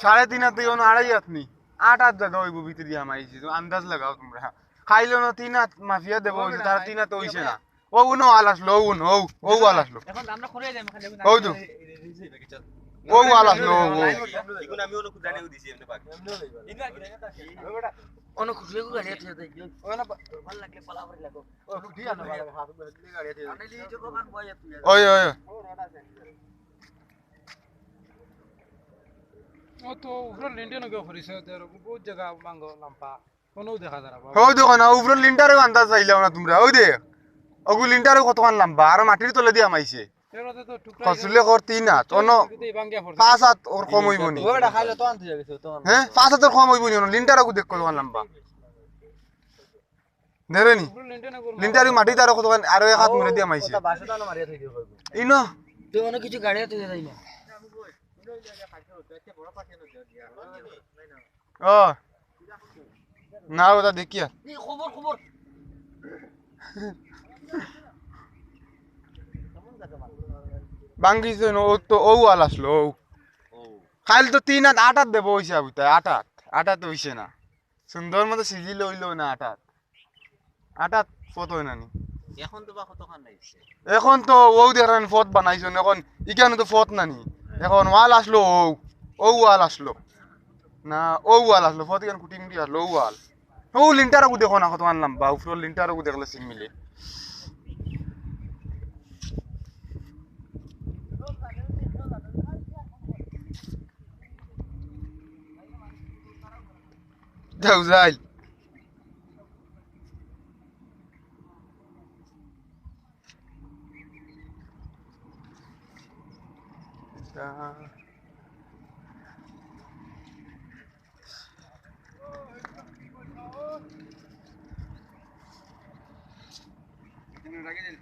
সাড়ে তিন হাত থেকে আড়াই হাত নি 8 হাত জায়গা হইব ভিতরে দিয়ে মাইছি আন্দাজ লাগাও তোমরা খাইলো না 3 হাত মাফিয়া দেবো তারা 3 হাত হইছে না ও উনো আল আসলো ও উনো ও আল আসলো এখন আমরা করে যাই খালি ও তো ও আল আসলো ও এখন আমি ওনো জানিও দিছি এমনি বাকি ওনো খুশি গাড়ি আছে দেই ওনো ভাল লাগলে পালাবরি লাগো ও খুশি আনো হাত ধরে গাড়ি আছে আনে লি যে দোকান বয় তুই ওই ওই ও তো উপরে লিন্টে নগে ফরিছে তার বহুত জায়গা মাঙ্গো লাম্পা কোনো দেখা যায় না ওই দেখো না উপরে লিন্টারে আন্দাজ চাইলাও না তোমরা ওই দেখ ওগু লিন্টারে কতখান লম্বা আর মাটির তলে দিয়া মাইছে এরাতে তো টুকরা ফসলে কর 3 হাত অন্য 5 হাত ওর কম হইব নি ওটা খাইলে তো আনতে যাবে তো হ্যাঁ 5 হাতের কম হইব নি লিন্টারে ওগু দেখ কতখান লম্বা দেরেনি লিন্টারে মাটি তার কতখান আর এক হাত মেরে দিয়া মাইছে ওটা বাসা দানা মারিয়া থই দিও ইনো তুই অনেক কিছু গাড়ি তুই যাই না ও না ওটা দেখিয়া খবর খবর বাঙ্গিছে ও তো ও আল আসলো ও খাইল তো 3 হাত 8 হাত দেবো হইছে বুঝতে 8 হাত 8 হাত হইছে না সুন্দর মতো সিজিল হইলো না 8 হাত 8 হাত ফত হয় না নি এখন তো বা কতখান নাইছে এখন তো ও দেখেন ফত বানাইছো এখন ইখানে তো ফত নানি এখন ওয়াল আসলো ও ওয়াল আসলো না ও ওয়াল আসলো ফত ইখান কুটিং দি আসলো ও ওয়াল ও লিন্টারও দেখো না কত আনলাম বা উপর লিন্টারও দেখলে সিং মিলে যাও যাই রাখি দিন